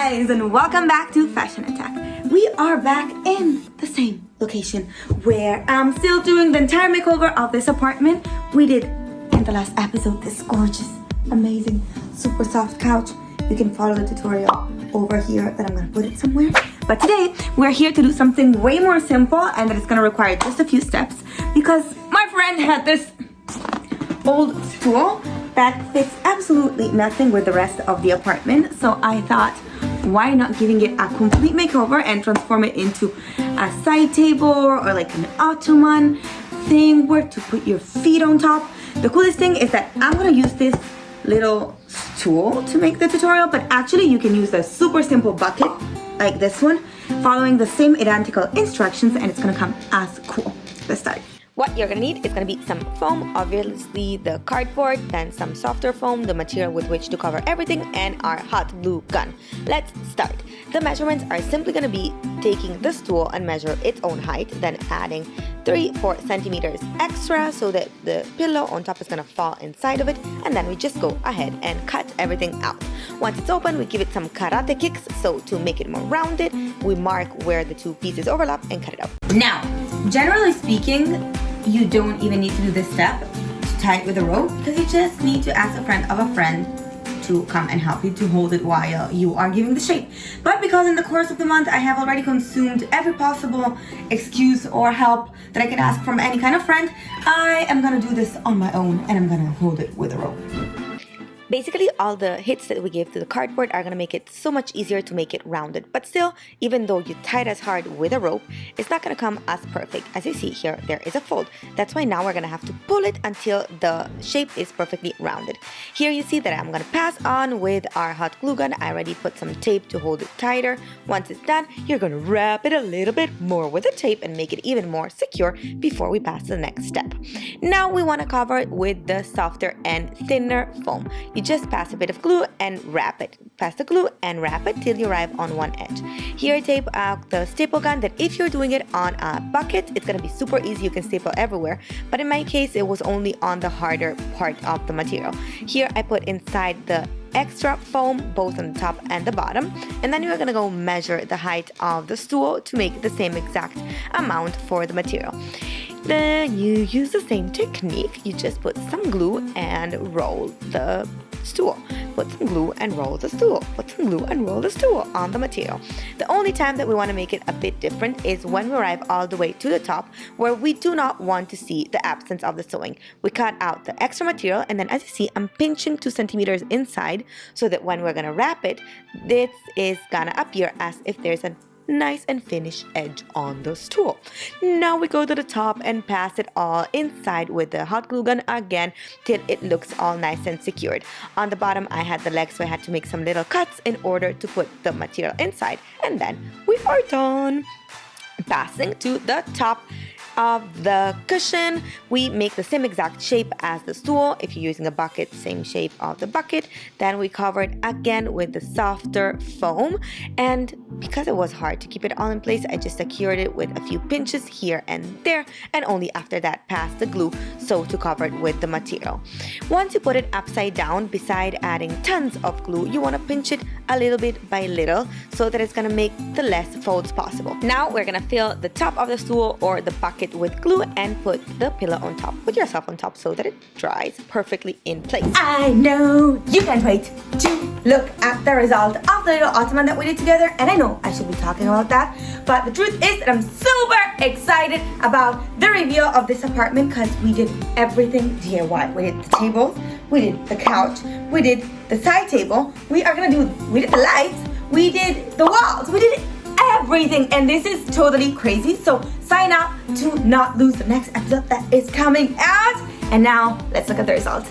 guys, and welcome back to Fashion Attack. We are back in the same location where I'm still doing the entire makeover of this apartment. We did in the last episode this gorgeous, amazing, super soft couch. You can follow the tutorial over here that I'm gonna put it somewhere. But today we're here to do something way more simple and that it's gonna require just a few steps because my friend had this old stool that fits absolutely nothing with the rest of the apartment. So I thought, why not giving it a complete makeover and transform it into a side table or like an ottoman thing where to put your feet on top. The coolest thing is that I'm gonna use this little stool to make the tutorial, but actually you can use a super simple bucket like this one, following the same identical instructions, and it's gonna come as cool. Let's start. What you're gonna need is gonna be some foam, obviously the cardboard, then some softer foam, the material with which to cover everything, and our hot glue gun. Let's start. The measurements are simply gonna be taking the stool and measure its own height, then adding 3-4 centimeters extra so that the pillow on top is gonna fall inside of it, and then we just go ahead and cut everything out. Once it's open, we give it some karate kicks, so to make it more rounded, we mark where the two pieces overlap and cut it out. Now, generally speaking, you don't even need to do this step to tie it with a rope because you just need to ask a friend of a friend to come and help you to hold it while you are giving the shape. But because in the course of the month I have already consumed every possible excuse or help that I can ask from any kind of friend, I am gonna do this on my own and I'm gonna hold it with a rope. Basically, all the hits that we gave to the cardboard are going to make it so much easier to make it rounded. But still, even though you tie it as hard with a rope, it's not going to come as perfect. As you see here, there is a fold. That's why now we're going to have to pull it until the shape is perfectly rounded. Here you see that I'm going to pass on with our hot glue gun. I already put some tape to hold it tighter. Once it's done, you're going to wrap it a little bit more with the tape and make it even more secure before we pass to the next step. Now we want to cover it with the softer and thinner foam. You just pass a bit of glue and wrap it. Pass the glue and wrap it till you arrive on one edge. Here I tape out the staple gun that if you're doing it on a bucket, it's gonna be super easy. You can staple everywhere. But in my case, it was only on the harder part of the material. Here I put inside the extra foam both on the top and the bottom, and then you're gonna go measure the height of the stool to make the same exact amount for the material. Then you use the same technique. You just put some glue and roll the stool. Put some glue and roll the stool. Put some glue and roll the stool on the material. The only time that we want to make it a bit different is when we arrive all the way to the top, where we do not want to see the absence of the sewing. We cut out the extra material, and then as you see, I'm pinching 2 centimeters inside so that when we're gonna wrap it, this is gonna appear as if there's a nice and finished edge on the stool. Now we go to the top and pass it all inside with the hot glue gun again till it looks all nice and secured. On the bottom I had the legs, so I had to make some little cuts in order to put the material inside, and then we are done. Passing to the top of the cushion, we make the same exact shape as the stool. If you're using a bucket, same shape of the bucket. Then we cover it again with the softer foam, and because it was hard to keep it all in place, I just secured it with a few pinches here and there, and only after that pass the glue so to cover it with the material. Once you put it upside down, beside adding tons of glue, you want to pinch it a little bit by little so that it's going to make the less folds possible. Now we're going to fill the top of the stool or the bucket with glue and put the pillow on top. Put yourself on top so that it dries perfectly in place. I know you can't wait to look at the result of the little ottoman that we did together, and I know I should be talking about that, but the truth is that I'm super excited about the reveal of this apartment because we did everything DIY. We did the tables, we did the couch, we did the side table, we did the lights, we did the walls, we did everything, and this is totally crazy. So sign up to not lose the next episode that is coming out. And now let's look at the result.